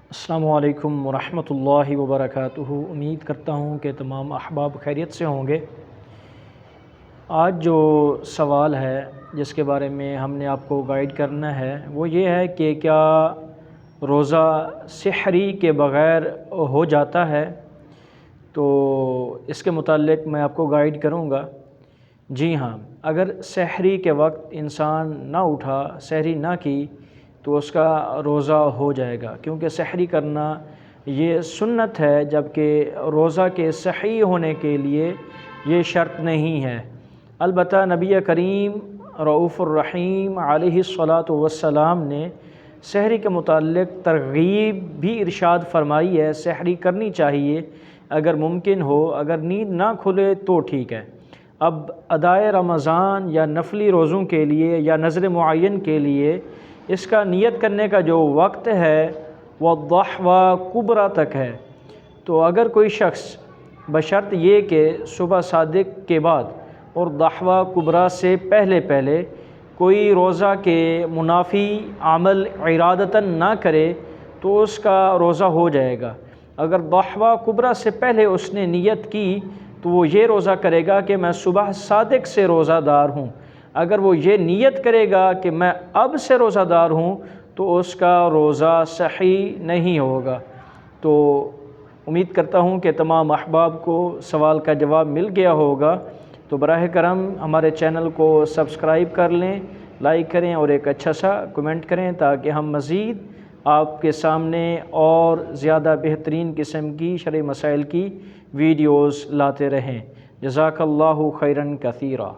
السلام علیکم ورحمۃ اللہ وبرکاتہ۔ امید کرتا ہوں کہ تمام احباب خیریت سے ہوں گے۔ آج جو سوال ہے جس کے بارے میں ہم نے آپ کو گائیڈ کرنا ہے وہ یہ ہے کہ کیا روزہ سحری کے بغیر ہو جاتا ہے؟ تو اس کے متعلق میں آپ کو گائیڈ کروں گا۔ جی ہاں، اگر سحری کے وقت انسان نہ اٹھا، سحری نہ کی، تو اس کا روزہ ہو جائے گا، کیونکہ سحری کرنا یہ سنت ہے، جبکہ روزہ کے صحیح ہونے کے لیے یہ شرط نہیں ہے۔ البتہ نبی کریم رؤوف الرحیم علیہ الصلاۃ والسلام نے سحری کے متعلق ترغیب بھی ارشاد فرمائی ہے، سحری کرنی چاہیے اگر ممکن ہو، اگر نیند نہ کھلے تو ٹھیک ہے۔ اب ادائے رمضان یا نفلی روزوں کے لیے یا نذر معین کے لیے اس کا نیت کرنے کا جو وقت ہے وہ ضحوہ کبریٰ تک ہے۔ تو اگر کوئی شخص بشرط یہ کہ صبح صادق کے بعد اور ضحوہ کبریٰ سے پہلے کوئی روزہ کے منافی عمل ارادتاً نہ کرے تو اس کا روزہ ہو جائے گا۔ اگر ضحوہ کبریٰ سے پہلے اس نے نیت کی تو وہ یہ روزہ کرے گا کہ میں صبح صادق سے روزہ دار ہوں۔ اگر وہ یہ نیت کرے گا کہ میں اب سے روزہ دار ہوں تو اس کا روزہ صحیح نہیں ہوگا۔ تو امید کرتا ہوں کہ تمام احباب کو سوال کا جواب مل گیا ہوگا۔ تو براہ کرم ہمارے چینل کو سبسکرائب کر لیں، لائک کریں اور ایک اچھا سا کمنٹ کریں تاکہ ہم مزید آپ کے سامنے اور زیادہ بہترین قسم کی شرعی مسائل کی ویڈیوز لاتے رہیں۔ جزاک اللہ خیراً کثیرا۔